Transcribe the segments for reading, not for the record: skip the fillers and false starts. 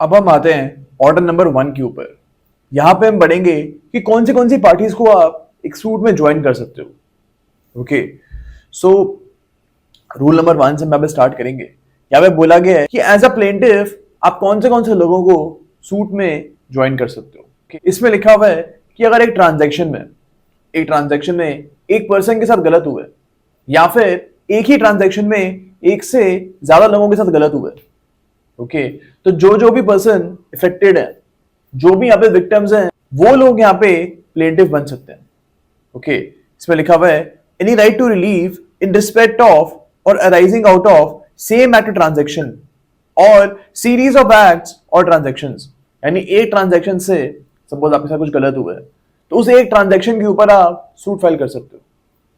अब हम आते हैं ऑर्डर नंबर 1 के ऊपर। यहां पे हम पढ़ेंगे कि कौन सी पार्टीज को आप एक सूट में ज्वाइन कर सकते हो। ओके, सो रूल नंबर 1 से हम यहाँ पे स्टार्ट करेंगे। यहाँ पे बोला गया है कि एज अ प्लेंटिफ आप कौन से लोगों को सूट में ज्वाइन कर सकते हो। okay? इसमें लिखा हुआ है कि अगर एक ट्रांजैक्शन में एक पर्सन के साथ गलत हुआ है या फिर एक ही ट्रांजैक्शन में एक से ज्यादा लोगों के साथ गलत हुआ है। ओके, तो जो भी पर्सन इफेक्टेड है, जो भी यहाँ पे विक्टिम्स हैं, वो लोग यहाँ पे प्लेंटिफ बन सकते हैं। ओके, इसमें लिखा हुआ है any right to relief in respect of और arising out of same act transaction और सीरीज ऑफ एक्ट्स और ट्रांजैक्शंस। यानी एक ट्रांजैक्शन से सपोज आपके साथ कुछ गलत हुआ है तो उस एक ट्रांजैक्शन के ऊपर आप सूट फाइल कर सकते हो,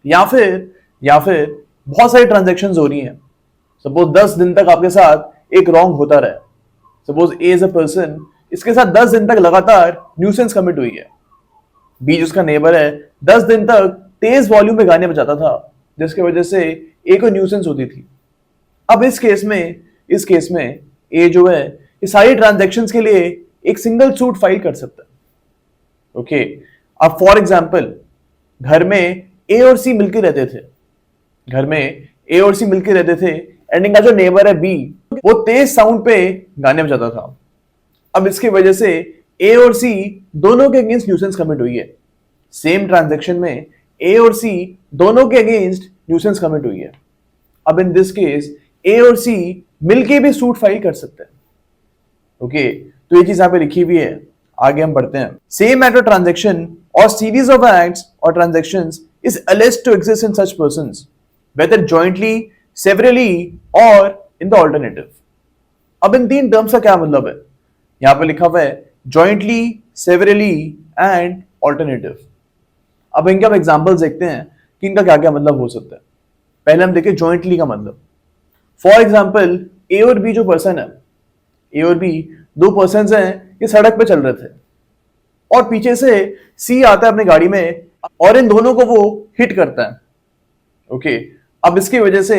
या फिर बहुत सारी ट्रांजैक्शंस हो रही हैं। सपोज 10 दिन तक आपके साथ एक रॉन्ग होता रहा, suppose A is a person, इसके साथ 10 दिन तक लगातार न्यूसेंस कमिट हुई है। बी जिसका नेबर है 10 दिन तक तेज वॉल्यूम पे गाने बजाता था जिसकी वजह से ए को न्यूसेंस होती थी। अब इस केस में ए जो है ये सारी ट्रांजैक्शंस के लिए एक सिंगल सूट फाइल कर सकता है। ओके, अब फॉर एग्जांपल घर में ए और सी मिलकर रहते थे, एंड इनका जो नेबर है बी वो तेज साउंड पे गाने बजाता था। अब इसकी वजह से ए और सी दोनों के अगेंस्ट न्यूसेंस कमिट हुई है। सेम ट्रांजैक्शन में ए और सी दोनों के अगेंस्ट न्यूसेंस कमिट हुई है। अब इन दिस केस ए और सी मिलके भी सूट फाइल कर सकते हैं। ओके, तो ये चीज यहां पे लिखी हुई है, आगे हम पढ़ते हैं। सेम मैटर ट्रांजैक्शन और सीरीज ऑफ एक्ट्स और transactions is alleged to exist in such persons whether jointly, severally or in the alternative। अब इन तीन टर्म्स का क्या मतलब है? यहां पे लिखा हुआ है जॉइंटली, सेवरली एंड ऑल्टरनेटिव। अब इनके हम एग्जांपल्स देखते हैं कि इनका क्या क्या मतलब हो सकता है। पहले हम देखें जॉइंटली का मतलब। फॉर एग्जांपल ए और बी जो पर्सन है, ए और बी दो पर्सन हैं, ये सड़क पे चल रहे थे और पीछे से सी आता है अपनी गाड़ी में और इन दोनों को वो हिट करता है। ओके, अब इसकी वजह से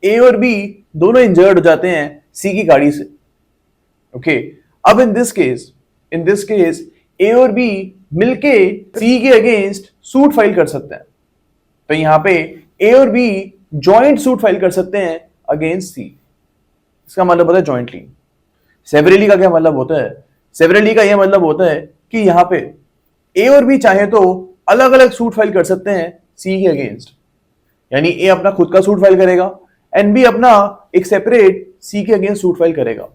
ए और बी दोनों इंजर्ड हो जाते हैं सी की गाड़ी से। ओके, अब इन दिस केस ए और बी मिलके सी के अगेंस्ट सूट फाइल कर सकते हैं। तो यहां पे ए और बी जॉइंट सूट फाइल कर सकते हैं अगेंस्ट सी। इसका मतलब होता है जॉइंटली। सेवरली का क्या मतलब होता है? सेवरली का यह मतलब होता है कि यहां पे ए और बी चाहे तो अलग अलग सूट फाइल कर सकते हैं सी के अगेंस्ट। यानी ए अपना खुद का सूट फाइल करेगा एंड बी अपना एक सेपरेट सी के अगेंस्ट सूट फाइल करेगा।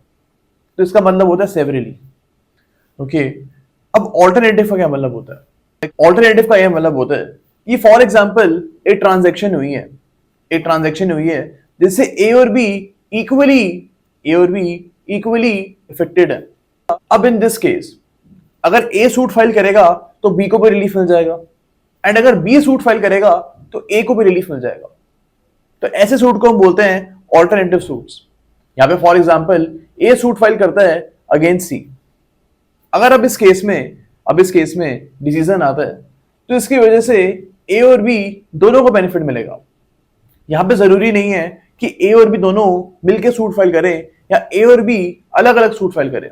तो इसका मतलब होता है सेवरली। ओके, अब ऑल्टरनेटिव का क्या मतलब होता है? ऑल्टरनेटिव का यह मतलब होता है कि फॉर एग्जांपल एक ट्रांजैक्शन हुई है जिससे ए और बी इक्वली इफेक्टेड है। अब इन दिस केस अगर ए सूट फाइल करेगा तो बी को भी रिलीफ मिल जाएगा, एंड अगर बी सूट फाइल करेगा तो ए को भी रिलीफ मिल जाएगा। तो ऐसे सूट को हम बोलते हैं ऑल्टरनेटिव सूट्स। यहां पे for example A suit file करता है अगेंस्ट सी। अगर अब इस केस में डिसीजन आता है तो इसकी वजह से ए और बी दोनों को बेनिफिट मिलेगा। यहां पे जरूरी नहीं है कि ए और बी दोनों मिलकर सूट फाइल करें या ए और बी अलग अलग सूट फाइल करें।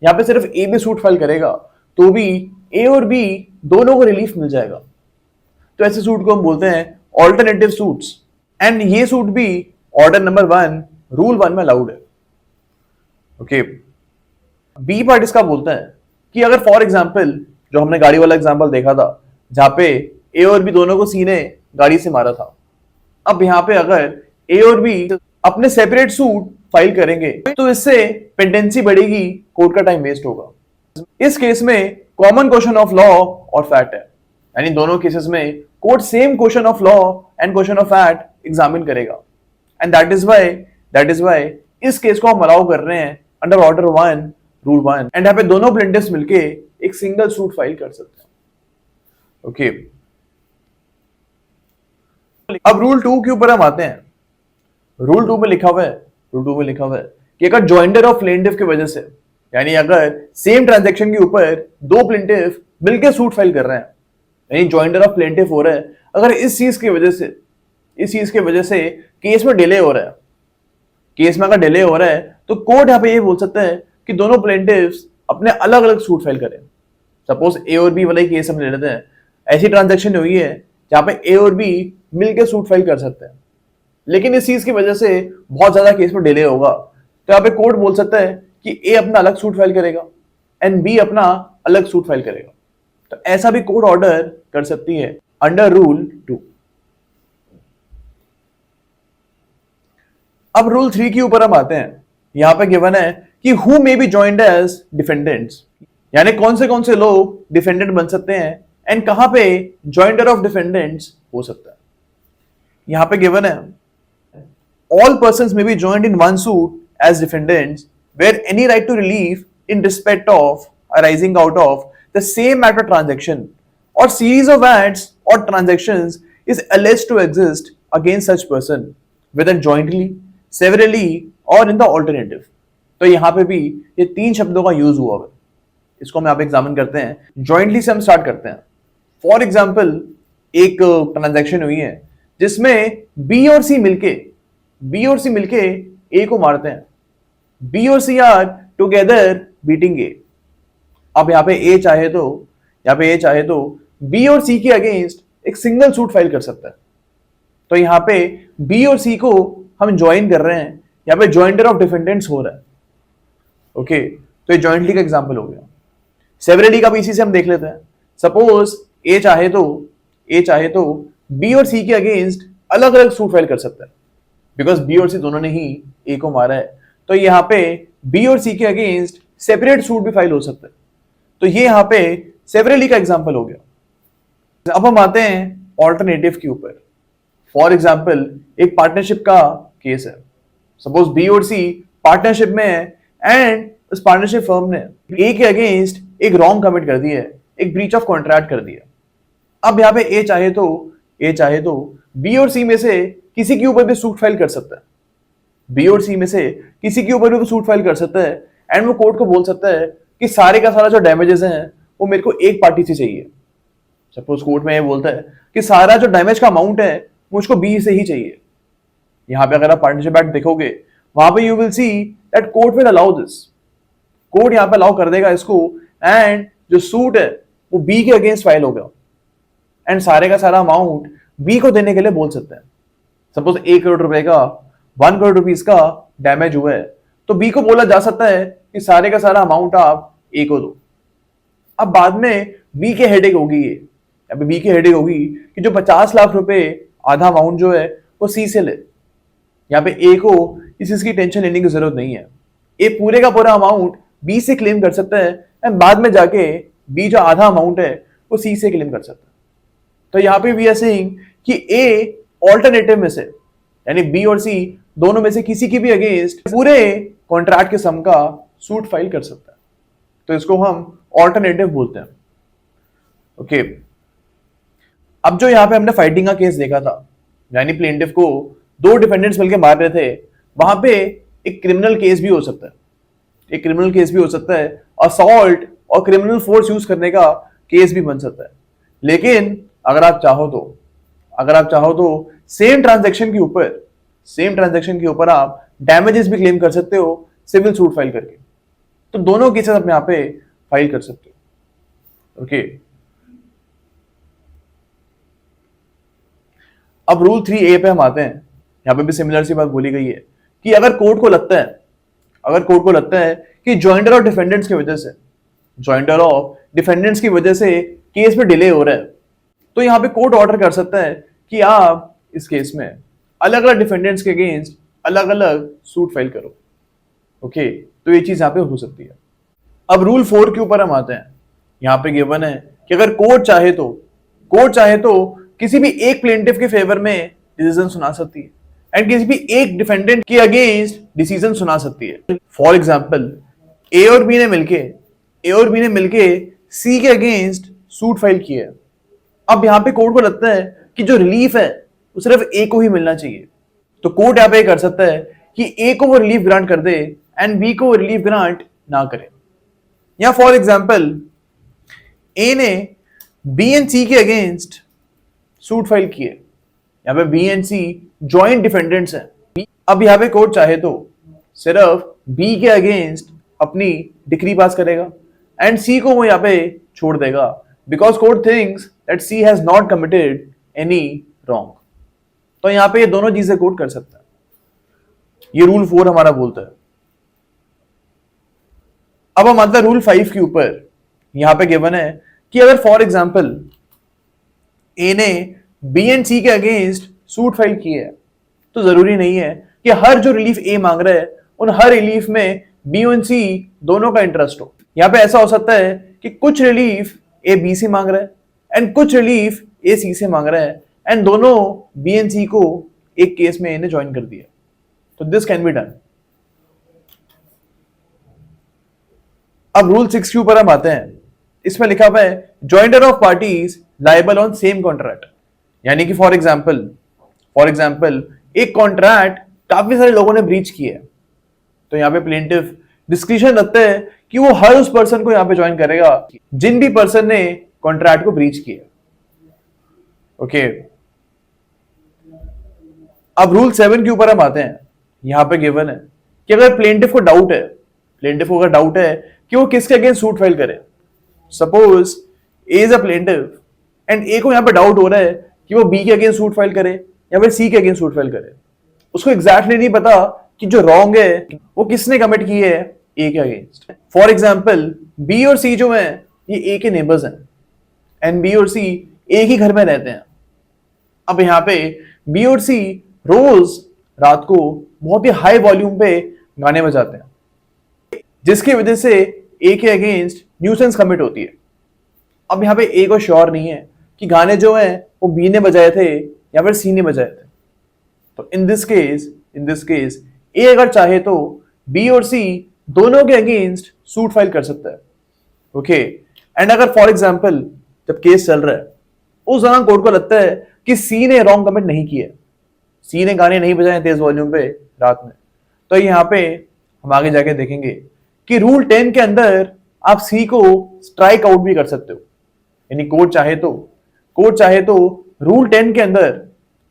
यहां पे सिर्फ ए भी सूट फाइल करेगा तो भी ए और बी दोनों को रिलीफ मिल जाएगा। तो ऐसे सूट को हम बोलते हैं ऑल्टरनेटिव सूट्स, एंड ये सूट भी ऑर्डर नंबर 1 रूल 1 में अलाउड है। ओके, बी पार्ट इसका बोलता है कि अगर फॉर एग्जांपल जो हमने गाड़ी वाला एग्जांपल देखा था जहां पे ए और बी दोनों को सी ने गाड़ी से मारा था, अब यहां पे अगर ए और बी अपने सेपरेट सूट फाइल करेंगे तो इससे पेंडेंसी बढ़ेगी, कोर्ट का टाइम वेस्ट होगा। इस केस में कॉमन क्वेश्चन ऑफ लॉ और फैक्ट है, यानी दोनों केसेस में court same question of law and question of fact examine करेगा, एंड दैट इज व्हाई इस केस को हम अलाउ कर रहे हैं अंडर ऑर्डर 1 रूल 1, एंड यहाँ पे दोनों प्लेंटिफ्स मिलके एक सिंगल सूट फाइल कर सकते हैं। ओके, अब रूल 2 के ऊपर हम आते हैं। रूल 2 में लिखा हुआ है कि अगर जॉइंडर ऑफ प्लेंटिफ की वजह से, यानी अगर सेम ट्रांजैक्शन के ऊपर दो प्लेंटिफ मिलकर सूट फाइल कर रहे हैं, यानी जॉइंडर ऑफ प्लेंटिफ हो रहा है, अगर इस चीज की वजह से केस में डिले हो रहा है, तो कोर्ट यहां पे ये बोल सकता है कि दोनों प्लेंटिव्स अपने अलग अलग सूट फाइल करें। सपोज ए और बी वाला केस हम ले लेते हैं, ऐसी ट्रांजैक्शन हुई है जहां पे ए और बी मिलकर सूट फाइल कर सकते हैं, लेकिन इस चीज की वजह से बहुत ज्यादा केस में डिले होगा, तो यहाँ पे कोर्ट बोल सकता है कि ए अपना अलग सूट फाइल करेगा एंड बी अपना अलग सूट फाइल करेगा। तो ऐसा भी कोर्ट ऑर्डर कर सकती है अंडर रूल 2। अब रूल 3 के ऊपर हम आते हैं। यहां पे गिवन है कि who may be joined as defendants, यानी कौन से लोग डिफेंडेंट बन सकते हैं एंड कहां पे जॉइंडर ऑफ डिफेंडेंट्स हो सकता है। यहां पे गिवन है all persons may be joined in one suit as defendants where any right to relief in respect of arising out of the same matter transaction or series of acts or transactions is alleged to exist against such person whether jointly, severally or in the alternative। तो यहां पे भी ये तीन शब्दों का use हुआ है, इसको हम यहाँ पे एग्जामिन करते हैं। जॉइंटली से हम स्टार्ट करते हैं। फॉर एग्जाम्पल एक ट्रांजैक्शन हुई है जिसमें बी और सी मिलके ए को मारते हैं। बी और सी आर टुगेदर बीटिंग ए। अब यहाँ पे ए चाहे तो बी और सी के अगेंस्ट एक सिंगल सूट फाइल कर सकता है। तो यहाँ पे बी और सी को हम ज्वाइन कर रहे हैं, यहाँ पे ज्वाइंटर ऑफ डिफेंडेंट्स हो रहा है। ओके, तो ये ज्वाइंटली का एग्जांपल हो गया। सेवरली का भी इसी से हम देख लेते हैं। सपोज ए चाहे तो बी और सी के अगेंस्ट अलग अलग सूट फाइल कर सकता है, बिकॉज बी और सी दोनों ने ही ए को मारा है। तो यहाँ पे बी और सी के अगेंस्ट सेपरेट सूट भी फाइल हो सकता है। तो ये यहाँ पे सेवरली का एग्जांपल हो गया। अब हम आते हैं ऑल्टरनेटिव के ऊपर। फॉर एग्जांपल एक पार्टनरशिप का केस है। सपोज बी और सी पार्टनरशिप में है एंड उस पार्टनरशिप फर्म ने ए के अगेंस्ट एक रॉन्ग कमिट कर दी है, एक ब्रीच ऑफ कॉन्ट्रैक्ट कर दिया। अब यहाँ पे ए चाहे तो बी और सी में से किसी के ऊपर भी सूट फाइल कर सकता है। बी और सी में से किसी के ऊपर भी सूट फाइल कर सकता है एंड वो कोर्ट को बोल सकता है कि सारे का सारा जो डैमेजेस हैं वो मेरे को एक पार्टी से चाहिए। सपोज कोर्ट में ये बोलता है कि सारा जो डैमेज का अमाउंट है मुझको बी से ही चाहिए। यहाँ पे अगर आप पार्टनरशिप एक्ट देखोगे वहां पे you will see that court will allow this. Court यहाँ पे अलाउ कर देगा इसको एंड जो सूट है वो बी के अगेंस्ट फाइल होगा एंड सारे का सारा अमाउंट बी को देने के लिए बोल सकते हैं। सपोज 1 करोड़ रुपए का 1 करोड़ रुपीज का डैमेज हुआ है तो बी को बोला जा सकता है कि सारे का सारा अमाउंट आप ए को दो। अब बाद में बी के हेडेक होगी, बी की हेडेक होगी कि जो 50 लाख रुपए आधा अमाउंट जो है वो सी से ले। यहाँ पे ए को इस चीज की टेंशन लेने की जरूरत नहीं है। ए पूरे का पूरा अमाउंट बी से क्लेम कर सकता है एंड बाद में जाके बी जो आधा अमाउंट है वो सी से क्लेम कर सकता है। तो यहाँ पे वी आर सेइंग कि ए ऑल्टरनेटिव में से यानी बी और सी दोनों में से किसी की भी अगेंस्ट पूरे कॉन्ट्रैक्ट के सम का सूट फाइल कर सकता है। तो इसको हम ऑल्टरनेटिव बोलते हैं। ओके, अब जो यहाँ पे हमने फाइटिंग का केस देखा था, यानी प्लेंटिफ को दो डिफेंडेंट्स मिलकर मार रहे थे, वहां पे एक क्रिमिनल केस भी हो सकता है, असॉल्ट और क्रिमिनल फोर्स यूज करने का केस भी बन सकता है। लेकिन अगर आप चाहो तो सेम ट्रांजैक्शन के ऊपर आप डैमेजेस भी क्लेम कर सकते हो सिविल सूट फाइल करके। तो दोनों केसेस आप यहाँ पे फाइल कर सकते हो। ओके, अब रूल 3A पे हम आते हैं। यहाँ पे भी सिमिलर सी बात बोली गई है कि अगर कोर्ट को लगता है कि जॉइंडर ऑफ डिफेंडेंट्स की वजह से केस में डिले हो रहा है, तो यहाँ पे कोर्ट ऑर्डर कर सकता है कि आप इस केस में अलग अलग डिफेंडेंट्स के अगेंस्ट अलग अलग सूट फाइल करो। ओके, तो ये चीज यहाँ पे हो सकती है। अब रूल 4 के ऊपर हम आते हैं। यहाँ पे गिवन है कि अगर कोर्ट चाहे तो किसी भी एक प्लेंटिफ के फेवर में डिसीजन सुना सकती है एंड किसी भी एक डिफेंडेंट के अगेंस्ट डिसीजन सुना सकती है। फॉर एग्जांपल ए और बी ने मिलके सी के अगेंस्ट सूट फाइल किया है। अब यहाँ पे कोर्ट को लगता है कि जो रिलीफ है वो सिर्फ ए को ही मिलना चाहिए, तो कोर्ट यहाँ पे कर सकता है कि ए को वो रिलीफ ग्रांट कर दे एंड बी को वो रिलीफ ग्रांट ना करे। या फॉर एग्जांपल ए ने बी एंड सी के अगेंस्ट सूट फाइल किए, यहाँ पे B and C joint defendants हैं। अब यहाँ पे कोर्ट चाहे तो सिर्फ बी के अगेंस्ट अपनी डिक्री पास करेगा एंड सी को वो यहाँ पे छोड़ देगा because court thinks that C has not committed any wrong. तो यहाँ पे ये दोनों चीजें कोर्ट कर सकता है। ये रूल 4 हमारा बोलता है। अब हम आते हैं रूल 5 के ऊपर। यहां पे गिवन है कि अगर फॉर एग्जांपल ए ने बी एंड सी के अगेंस्ट सूट फाइल की है तो जरूरी नहीं है कि हर जो रिलीफ ए मांग रहा है उन हर रिलीफ में बी और सी दोनों का इंटरेस्ट हो। यहां पे ऐसा हो सकता है कि कुछ रिलीफ ए बी से मांग रहा है एंड कुछ रिलीफ ए सी से मांग रहा है एंड दोनों बी एंड सी को एक केस में ए ने ज्वाइन कर दिया। तो दिस कैन बी डन। अब रूल 6 के ऊपर हम आते हैं। इसमें लिखा हुआ है jointer of parties liable on same contract. यानी कि फॉर एग्जांपल एक कॉन्ट्रैक्ट काफी सारे लोगों ने ब्रीच किया है तो यहां पे प्लेंटिफ डिस्क्रिशन रखते हैं कि वो हर उस पर्सन को यहां पे ज्वाइन करेगा जिन भी पर्सन ने कॉन्ट्रैक्ट को ब्रीच किया। ओके अब रूल 7 के ऊपर हम आते हैं। यहां पे गिवन है कि अगर प्लेंटिफ को डाउट है कि वो किसके अगेंस्ट सूट फाइल करे। Suppose A is a plaintiff and A को यहां पे डाउट हो रहा है कि वो बी के अगेंस्ट सूट फाइल करे या फिर सी के अगेंस्ट सूट फाइल करे। उसको एग्जैक्टली नहीं पता कि जो रॉन्ग है वो किसने कमिट की है ए के अगेंस्ट। फॉर एग्जाम्पल बी और सी जो है ये ए के नेबर्स हैं एंड बी और सी एक ही घर में रहते हैं। अब यहाँ पे बी और सी रोज रात को बहुत ही हाई वॉल्यूम पे गाने बजाते हैं जिसकी वजह से ए के अगेंस्ट न्यूसेंस कमिट होती है। अब यहाँ पे ए को श्योर नहीं है कि गाने जो हैं वो बी ने बजाए थे या फिर सी ने बजाए थे। तो इन दिस केस ए अगर चाहे तो बी और सी दोनों के अगेंस्ट सूट फाइल कर सकता है। ओके एंड अगर फॉर एग्जांपल जब केस चल रहा है उस दौरान कोर्ट को लगता है कि सी ने रॉन्ग कमिट नहीं किया, सी ने गाने नहीं बजाए तेज वॉल्यूम पे रात में, तो यहाँ पे हम आगे जाके देखेंगे कि रूल 10 के अंदर आप सी को स्ट्राइक आउट भी कर सकते हो। यानी कोर्ट चाहे तो रूल 10 के अंदर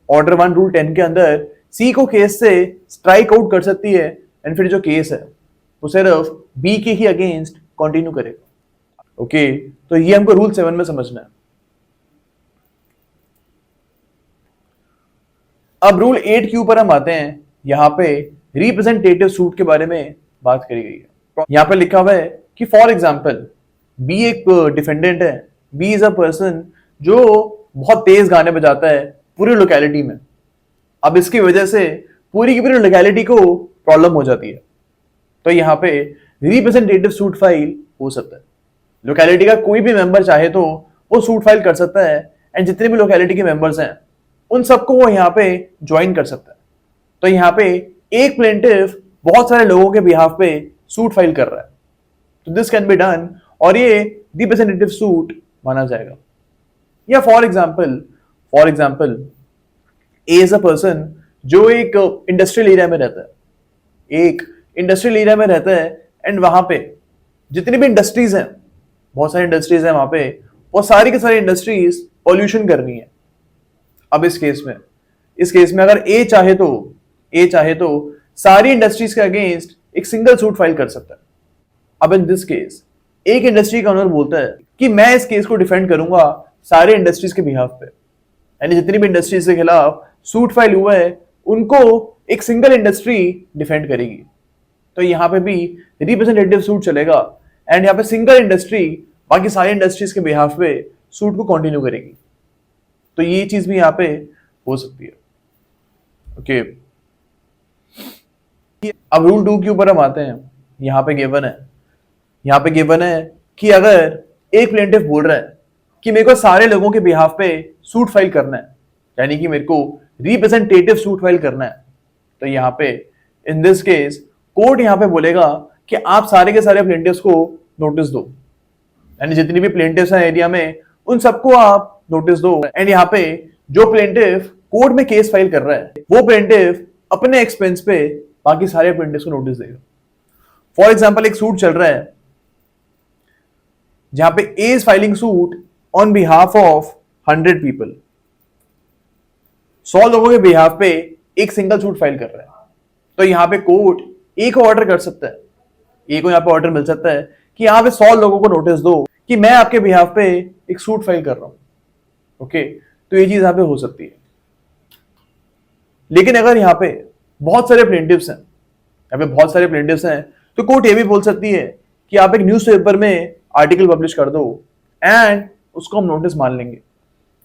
ऑर्डर 1 रूल 10 के अंदर सी को केस से स्ट्राइक आउट कर सकती है एंड फिर जो केस है वो सिर्फ बी के ही अगेंस्ट कंटिन्यू करेगा। ओके तो ये हमको रूल 7 में समझना है। अब रूल 8 के ऊपर हम आते हैं। यहां पे रिप्रेजेंटेटिव सूट के बारे में बात करी गई है। यहां पे लिखा हुआ है कि फॉर एग्जांपल बी एक डिफेंडेंट है। बी इज अ पर्सन जो बहुत तेज गाने बजाता है पूरी लोकेलिटी में। अब इसकी वजह से पूरी की पूरी लोकेलिटी को प्रॉब्लम हो जाती है तो यहाँ पे रिप्रेजेंटेटिव सूट फाइल हो सकता है। लोकेलिटी का कोई भी मेंबर चाहे तो वो सूट फाइल कर सकता है एंड जितने भी लोकेलिटी के मेंबर्स हैं उन सबको वो यहाँ पे ज्वाइन कर सकता है। तो यहाँ पे एक प्लेंटिफ बहुत सारे लोगों के बिहाफ पे सूट फाइल कर रहा है तो दिस कैन बी डन और ये रिप्रेजेंटेटिव सूट माना जाएगा। या for example A is a person जो एक इंडस्ट्रियल एरिया में रहता है एंड वहां पे जितनी भी इंडस्ट्रीज हैं, बहुत सारी इंडस्ट्रीज हैं वहां पे, वो सारी के सारी इंडस्ट्रीज पॉल्यूशन कर रही हैं। अब इस केस में अगर ए चाहे तो सारी इंडस्ट्रीज के अगेंस्ट एक सिंगल सूट फाइल कर सकता है। अब इन दिस केस एक इंडस्ट्री का ओनर बोलता है कि मैं इस केस को डिफेंड करूंगा सारे इंडस्ट्रीज के बिहाफ पे, यानी जितनी भी इंडस्ट्रीज के खिलाफ सूट फाइल हुआ है उनको एक सिंगल इंडस्ट्री डिफेंड करेगी। तो यहाँ पे भी रिप्रेजेंटेटिव सूट चलेगा एंड यहाँ पे सिंगल इंडस्ट्री बाकी सारी इंडस्ट्रीज के बिहाफ पे सूट को कंटिन्यू करेगी। तो ये चीज भी यहाँ पे हो सकती है। ओके अब रूल 2 के ऊपर हम आते हैं। यहाँ पे गिवन है कि अगर एक प्लेंटिफ बोल रहा है कि मेरे को सारे लोगों के बिहाफ पे सूट फाइल करना है, यानी कि मेरे को रिप्रेजेंटेटिव सूट फाइल करना है, तो यहाँ पे इन दिस केस कोर्ट यहाँ पे बोलेगा कि आप सारे के सारे प्लेंटिफ्स को नोटिस दो, यानी जितनी भी प्लेंटिफ्स हैं एरिया में उन सबको आप नोटिस दो। एंड यहाँ पे जो प्लेंटिफ कोर्ट में केस फाइल कर रहा है वो प्लेंटिफ अपने एक्सपेंस पे बाकी सारे प्लेंटिफ्स को नोटिस देगा। फॉर एग्जाम्पल एक सूट चल रहा है जहां पे A is filing suit on behalf of 100 people, 100 लोगों के बिहाफ पे एक सिंगल सूट फाइल कर रहा है। तो यहां पे कोर्ट ए को ऑर्डर कर सकता है ए को यहाँ पे ऑर्डर मिल सकता है कि यहाँ पे 100 लोगों को नोटिस दो कि मैं आपके बिहाफ पे एक सूट फाइल कर रहा हूं। ओके, तो ये चीज यहाँ पे हो सकती है। लेकिन अगर यहाँ पे बहुत सारे प्लेंटिव्स हैं, यहाँ पे बहुत सारे प्लेंटिव्स हैं, तो कोर्ट ये भी बोल सकती है कि आप एक न्यूज़पेपर में आर्टिकल पब्लिश कर दो एंड उसको हम नोटिस मान लेंगे।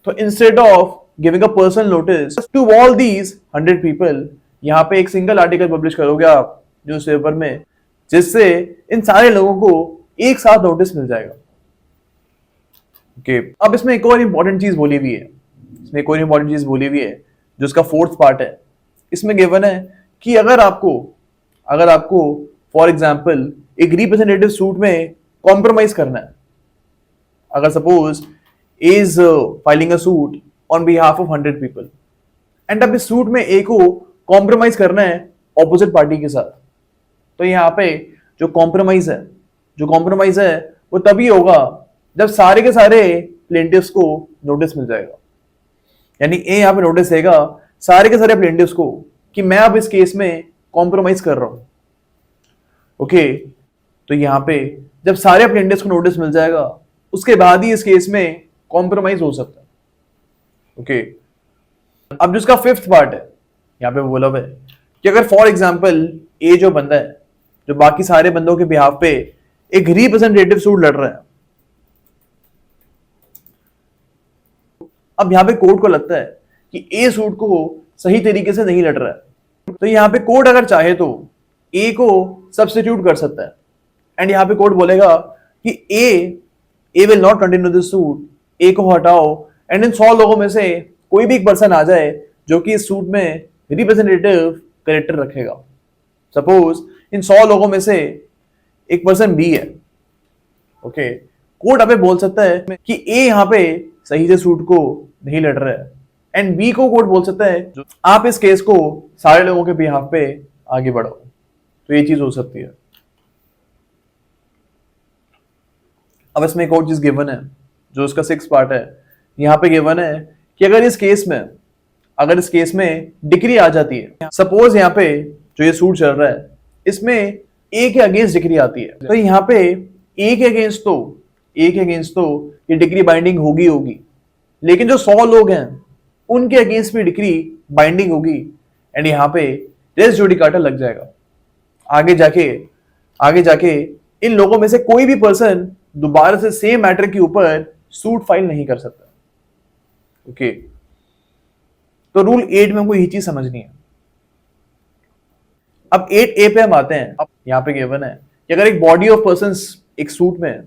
तो instead of giving a personal notice to all these 100 people, यहाँ पे एक सिंगल आर्टिकल पब्लिश करोगे आप न्यूज़पेपर में, जिससे इन सारे लोगों को एक साथ नोटिस मिल जाएगा। ओके, अब इसमें एक और इंपॉर्टेंट चीज बोली हुई है, जो इसका फोर्थ पार्ट है। इसमें गिवन है कि अगर आपको फॉर एग्जाम्पल एक रिप्रेजेंटेटिव सूट में कॉम्प्रोमाइज करना है, अगर suppose is filing a suit on behalf of 100 people and अब इस सूट में ए को कॉम्प्रोमाइज करना है ऑपोजिट पार्टी के साथ, तो यहाँ पे जो कॉम्प्रोमाइज है वो तभी होगा जब सारे के सारे प्लेंटिव्स को नोटिस मिल जाएगा। यानी ए यहाँ पे नोटिस देगा सारे के सारे प्लेंटिव्स को कि मैं अब इस केस में कॉम्प्रोमाइज कर रहा हूं। ओके, तो यहाँ पे जब सारे प्लेंटिव्स को नोटिस मिल जाएगा उसके बाद ही इस केस में कॉम्प्रोमाइज हो सकता है। ओके, अब जिसका फिफ्थ पार्ट है यहाँ पे बोला हुआ है कि अगर फॉर एग्जाम्पल ए जो बंदा है जो बाकी सारे बंदों के बिहाफ पे एक रिप्रेजेंटेटिव सूट लड़ रहा है, अब यहां पे कोर्ट को लगता है कि ए सूट को सही तरीके से नहीं लड़ रहा है, तो यहां पे कोर्ट अगर चाहे तो ए को सब्स्टिट्यूट कर सकता है एंड यहां पे कोर्ट बोलेगा कि A will not continue this suit, A को हटाओ एंड इन 100 लोगों में से कोई भी एक पर्सन आ जाए जो कि इस सूट में रिप्रेजेंटेटिव कैरेक्टर रखेगा। सपोज इन 100 लोगों में से एक पर्सन बी है। ओके, कोर्ट अबे बोल सकता है कि ए यहां पे सही से सूट को नहीं लड़ रहा है एंड बी को कोर्ट बोल सकता है आप इस केस को सारे लोगों के बिहाफ पे आगे बढ़ाओ। तो ये चीज हो सकती है। अब इसमें एक और चीज गिवन है जो इसका 6th पार्ट है। यहां पे गिवन है कि अगर इस केस में डिक्री आ जाती है, सपोज यहाँ पे जो ये सूट चल रहा है इसमें ए के अगेंस्ट डिक्री आती है, तो यहाँ पे ए के अगेंस्ट तो ये डिक्री बाइंडिंग होगी, लेकिन जो 100 लोग हैं उनके अगेंस्ट भी डिक्री बाइंडिंग होगी एंड यहाँ पे रेस जुडिकाटा लग जाएगा। आगे जाके इन लोगों में से कोई भी पर्सन दोबारा से सेम मैटर के ऊपर सूट फाइल नहीं कर सकता। ओके, तो रूल 8 में हमको यही चीज समझनी है। अब 8A पे हम आते हैं। अब यहाँ पे गिवन है कि अगर एक बॉडी ऑफ पर्संस एक सूट में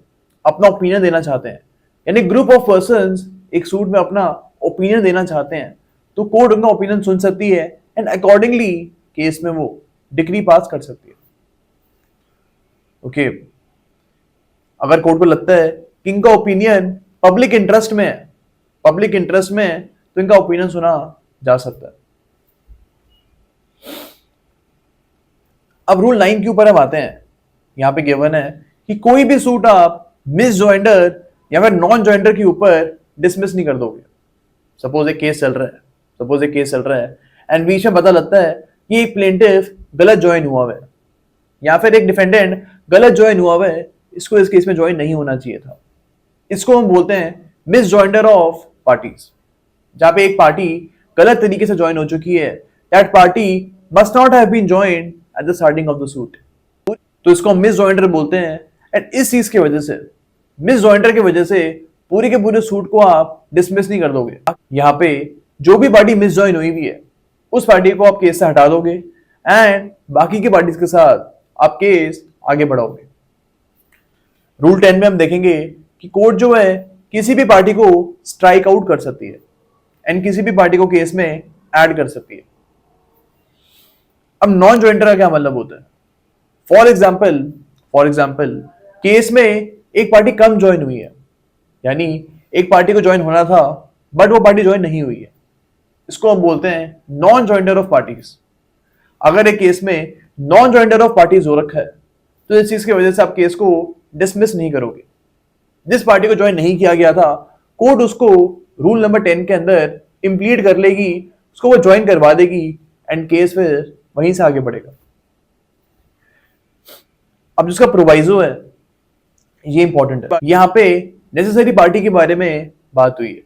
अपना ओपिनियन देना चाहते हैं, यानी ग्रुप ऑफ पर्संस एक सूट में अपना ओपिनियन देना चाहते हैं, तो कोर्ट उनका ओपिनियन सुन सकती है एंड अकॉर्डिंगली केस में वो डिक्री पास कर सकती है। ओके, अगर कोर्ट को लगता है कि इनका ओपिनियन पब्लिक इंटरेस्ट में है तो इनका ओपिनियन सुना जा सकता है। अब रूल 9 के ऊपर हम आते हैं। यहां पे गिवन है कि कोई भी सूट आप मिस जॉइंडर या फिर नॉन जॉइंडर के ऊपर डिसमिस नहीं कर दोगे। सपोज एक केस चल रहा है एंड बीच में पता लगता है कि एक प्लेंटिफ गलत ज्वाइन हुआ है या फिर एक डिफेंडेंट गलत ज्वाइन हुआ है, इसको इस केस में ज्वाइन नहीं होना चाहिए था। इसको हम बोलते हैं मिस जॉइंडर ऑफ पार्टीज। जहां पे एक पार्टी गलत तरीके से ज्वाइन हो चुकी है, that party must not have been joined at the starting of the suit, तो इसको हम मिस जॉइंडर बोलते हैं। एंड इस चीज की वजह से, मिस जॉइंडर की वजह से पूरे के पूरे सूट को आप डिसमिस नहीं कर दोगे। यहाँ पे जो भी पार्टी मिस जॉइन हुई है उस पार्टी को आप केस से हटा दोगे एंड बाकी की पार्टीज के साथ आप केस आगे बढ़ाओगे। रूल 10 में हम देखेंगे कि कोर्ट जो है किसी भी पार्टी को स्ट्राइक आउट कर सकती है एंड किसी भी पार्टी को केस में ऐड कर सकती है। अब नॉन ज्वाइंटर का क्या मतलब होता है? फॉर एग्जाम्पल केस में एक पार्टी कम ज्वाइन हुई है, यानी एक पार्टी को ज्वाइन होना था बट वो पार्टी ज्वाइन नहीं हुई है, इसको हम बोलते हैं नॉन ज्वाइंटर ऑफ पार्टीज। अगर एक केस में नॉन ज्वाइंटर ऑफ पार्टीज हो रखा है तो इस चीज की वजह से आप केस को डिसमिस नहीं करोगे। जिस पार्टी को ज्वाइन नहीं किया गया था, कोर्ट उसको रूल नंबर 10 के अंदर इंप्लीड कर लेगी, उसको वो ज्वाइन करवा देगी एंड केस फिर वहीं से आगे बढ़ेगा। अब जिसका प्रोवाइजो है ये इंपॉर्टेंट है, यहाँ पे नेसेसरी पार्टी के बारे में बात हुई है,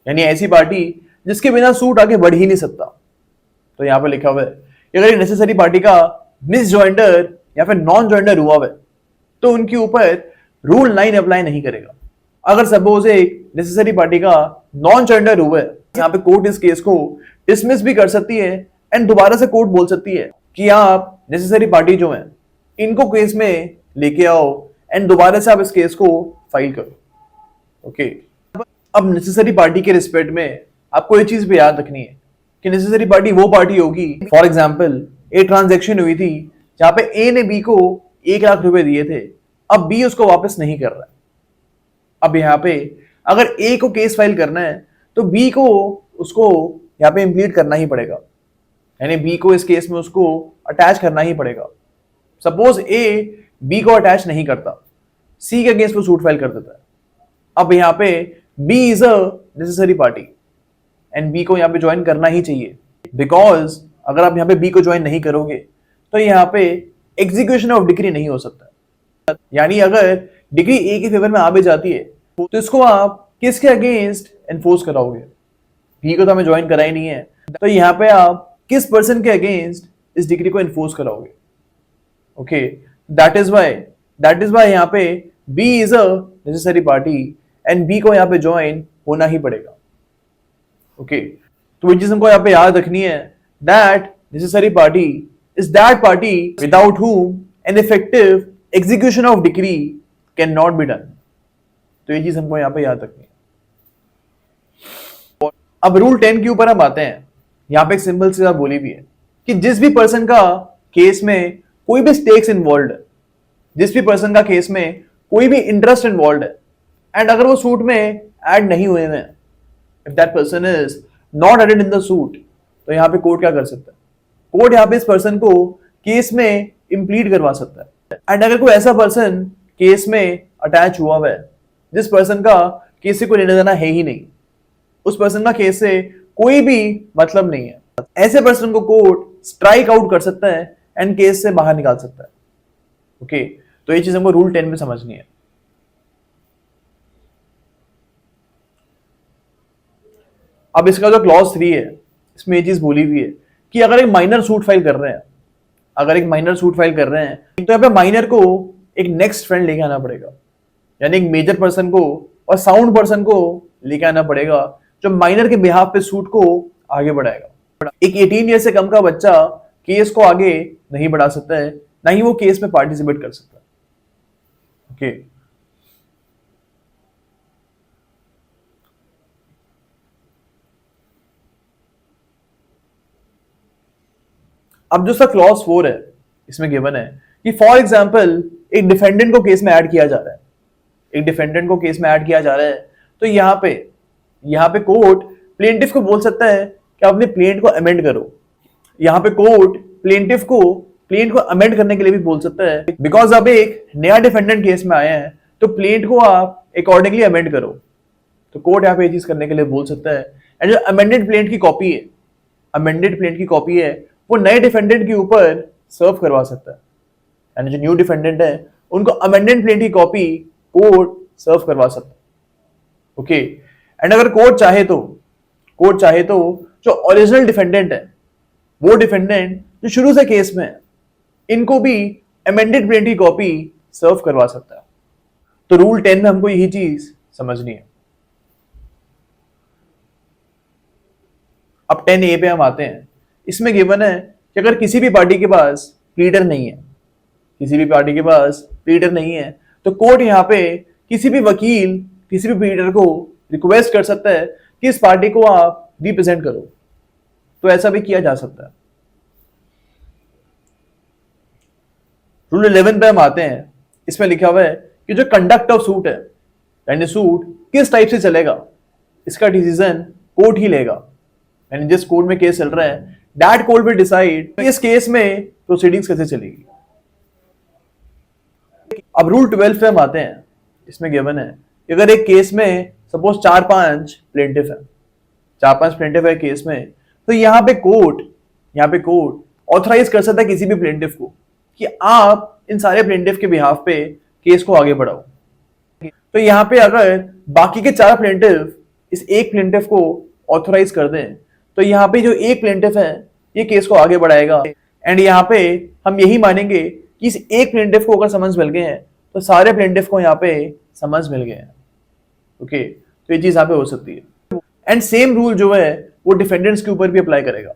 यानी ऐसी पार्टी जिसके बिना सूट आगे बढ़ ही नहीं सकता। तो यहाँ पे लिखा हुआ है कि अगर नेसेसरी पार्टी का मिस ज्वाइंटर या फिर नॉन ज्वाइंटर हुआ है तो उनके ऊपर रूल 9 अप्लाई नहीं करेगा। अगर सपोज एक नेसेसरी पार्टी का नॉन ज्वाइंटर हुआ है, यहाँ पे कोर्ट इस केस को डिसमिस भी कर सकती है एंड दोबारा से कोर्ट बोल सकती है कि आप नेसेसरी पार्टी जो है इनको केस में लेके आओ एंड दोबारा से आप इस केस को फाइल करो। ओके, अब नेसेसरी पार्टी के रिस्पेक्ट में आपको ये चीज भी याद रखनी है कि नेसेसरी पार्टी वो पार्टी होगी, फॉर एग्जांपल एक ट्रांजैक्शन हुई थी जहां पे ए ने बी को 1 लाख रुपए दिए थे, अब बी उसको वापस नहीं कर रहा है। अब यहाँ पे अगर ए को केस फाइल करना है तो बी को उसको यहाँ पे इम्प्लीड करना ही पड़ेगा, यानी बी को इस केस में उसको अटैच करना ही पड़ेगा। सपोज ए बी को अटैच नहीं करता, सी के अगेंस्ट में सूट फाइल कर देता है। अब यहाँ पे B is a necessary party and B को यहाँ पे ज्वाइन करना ही चाहिए, बिकॉज अगर आप यहाँ पे बी को ज्वाइन नहीं करोगे तो यहाँ पे एग्जीक्यूशन ऑफ डिक्री नहीं हो सकता। यानी अगर डिग्री ए के फेवर में आ भी जाती है तो इसको आप किसके अगेंस्ट एनफोर्स कराओगे? बी को तो हमें ज्वाइन करा ही नहीं है, तो यहाँ पे आप किस पर्सन के अगेंस्ट इस डिग्री को एनफोर्स कराओगे? ओके, दैट इज वाई यहाँ पे B is a necessary party and B को यहाँ पे ज्वाइन होना ही पड़ेगा। ओके, तो ये चीज हमको यहाँ पे याद रखनी है, that necessary party is that party without whom an effective execution of decree can not be done. तो ये चीज हमको यहाँ पे याद रखनी है। अब रूल 10 के ऊपर हम आते हैं। यहाँ पे एक सिंपल सी बात बोली भी है कि जिस भी पर्सन का केस में कोई भी स्टेक्स इन्वॉल्व है, जिस भी पर्सन का केस में कोई भी इंटरेस्ट इन्वॉल्व है एंड अगर वो सूट में ऐड नहीं हुए हैं, if that person is not added in the suit, तो यहाँ पे कोर्ट क्या कर सकता है? कोर्ट यहाँ पे इस पर्सन को केस में इम्प्लीड करवा सकता है। एंड अगर कोई ऐसा पर्सन केस में अटैच हुआ है जिस पर्सन का केस से कोई लेना देना है ही नहीं, उस पर्सन का केस से कोई भी मतलब नहीं है, ऐसे पर्सन को कोर्ट स्ट्राइक आउट कर सकता है एंड केस से बाहर निकाल सकता है। ओके, तो ये चीज हमको रूल 10 में समझनी है। अब इसका जो क्लॉज 3 है इसमें ये चीज बोली हुई है कि अगर एक माइनर सूट फाइल कर रहे हैं, तो यहाँ पे माइनर को एक नेक्स्ट फ्रेंड लेके आना पड़ेगा, यानी एक मेजर पर्सन को और साउंड पर्सन को लेके आना पड़ेगा जो माइनर के बिहाफ पे सूट को आगे बढ़ाएगा। एक 18 ईयर से कम का बच्चा केस को आगे नहीं बढ़ा सकता है, ना ही वो केस में पार्टिसिपेट कर सकता है। ओके, अब जो सा क्लॉज 4 है इसमें गिवन है कि फॉर एग्जांपल एक डिफेंडेंट को केस में ऐड किया जा रहा है, तो यहाँ पे कोर्ट प्लेंटिफ को बोल सकता है कि आप अपने प्लेंट को अमेंड करो। यहाँ पे कोर्ट प्लेंट को अमेंड करने के लिए भी बोल सकता है, बिकॉज अब एक नया डिफेंडेंट केस में आया है तो प्लेंट को आप अकॉर्डिंगली अमेंड करो। तो कोर्ट यहाँ पे ये चीज करने के लिए बोल सकता है एंड जो अमेंडेड प्लेंट की कॉपी है वो नए डिफेंडेंट के ऊपर सर्व करवा सकता है, यानी जो न्यू डिफेंडेंट है उनको अमेंडेड प्लेंट की कॉपी कोर्ट सर्व करवा सकता है। ओके, एंड अगर कोर्ट चाहे तो जो ओरिजिनल डिफेंडेंट है, वो डिफेंडेंट जो शुरू से केस में है, इनको भी अमेंडेड प्लेंट की कॉपी सर्व करवा सकता है। तो रूल 10 में हमको यही चीज समझनी है। अब 10A पे हम आते हैं। इसमें गिवन है कि अगर किसी भी पार्टी के पास प्लीडर नहीं है तो कोर्ट यहाँ पे किसी भी वकील, किसी भी प्लीडर को रिक्वेस्ट कर सकता है कि इस पार्टी को आप रिप्रेजेंट करो, तो ऐसा भी किया जा सकता है। रूल 11 पे हम आते हैं। इसमें लिखा हुआ है कि जो कंडक्ट ऑफ सूट है, यानी सूट किस टाइप से चलेगा, इसका डिसीजन कोर्ट ही लेगा, यानी जिस कोर्ट में केस चल रहा है दैट कोर्ट विल डिसाइड इस केस में प्रोसीडिंग्स कैसे चलेगी। अब रूल 12 पे हम आते हैं। इसमें गिवन है कि अगर एक केस में सपोज 4-5 प्लेंटिफ है केस में, तो यहाँ पे कोर्ट ऑथराइज कर सकता है किसी भी प्लेंटिफ को कि आप इन सारे प्लेंटिफ के बिहाफ पे केस को आगे बढ़ाओ। तो यहाँ पे अगर बाकी के 4 प्लेंटिफ इस एक प्लेंटिफ को ऑथोराइज कर दें तो यहाँ पे जो एक प्लेंटिफ है ये केस को आगे बढ़ाएगा। एंड यहाँ पे हम यही मानेंगे कि इस एक प्लेंटिफ को अगर समझ मिल गए हैं तो सारे प्लेंटिफ को यहाँ पे समझ मिल गए हैं। ओके, तो ये चीज यहाँ पे हो सकती है। एंड सेम रूल जो है वो डिफेंडेंट्स के ऊपर भी अप्लाई करेगा।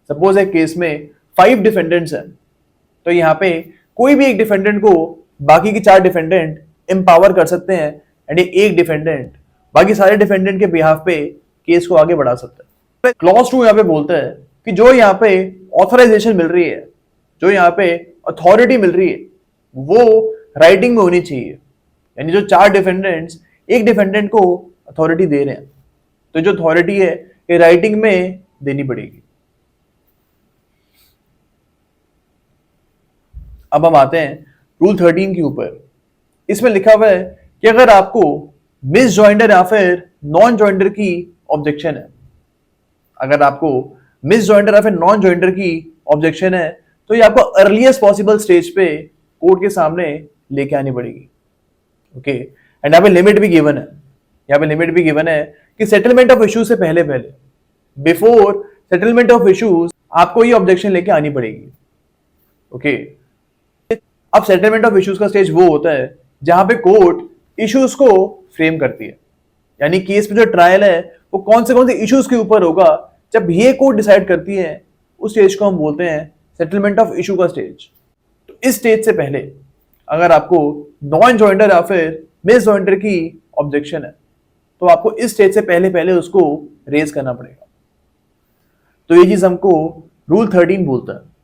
सपोज एक केस में 5 डिफेंडेंट्स हैं तो यहाँ पे कोई भी एक डिफेंडेंट को बाकी के 4 डिफेंडेंट एम्पावर कर सकते हैं एंड एक डिफेंडेंट बाकी सारे डिफेंडेंट के बिहाफ पे केस को आगे बढ़ा सकता है। क्लॉज 2 यहाँ पे बोलता है कि जो यहाँ पे ऑथराइजेशन मिल रही है, जो यहाँ पे अथॉरिटी मिल रही है वो राइटिंग में होनी चाहिए। यानी जो 4 डिफेंडेंट्स एक डिफेंडेंट को अथॉरिटी दे रहे हैं तो जो अथॉरिटी है ये राइटिंग में देनी पड़ेगी। अब हम आते हैं रूल 13 के ऊपर। इसमें लिखा हुआ है कि अगर आपको मिस जॉइंडर या फिर नॉन जॉइंडर की ऑब्जेक्शन है, अगर आपको मिस जॉइंडर या फिर नॉन जॉइंडर की ऑब्जेक्शन है तो ये आपको अर्लीस्ट पॉसिबल स्टेज पे कोर्ट के सामने लेके आनी पड़ेगी। ओके, एंड यहाँ पे लिमिट भी गिवन है, यहाँ पे लिमिट भी गिवन है कि सेटलमेंट ऑफ इश्यूज से पहले बिफोर सेटलमेंट ऑफ इश्यूज आपको ये ऑब्जेक्शन लेके आनी पड़ेगी। ओके, अब सेटलमेंट ऑफ इश्यूज का स्टेज वो होता है जहां पे कोर्ट इश्यूज को फ्रेम करती है। यानी केस में जो ट्रायल है वो कौन से इश्यूज के ऊपर होगा, जब ये कोर्ट डिसाइड करती है उस स्टेज को हम बोलते हैं सेटलमेंट ऑफ इशू का स्टेज। तो इस स्टेज से पहले अगर आपको नॉन जॉइंडर या फिर मिस जॉइंडर की ऑब्जेक्शन है तो आपको इस स्टेज से पहले उसको रेज करना पड़ेगा। तो ये चीज हमको रूल 13 बोलता है।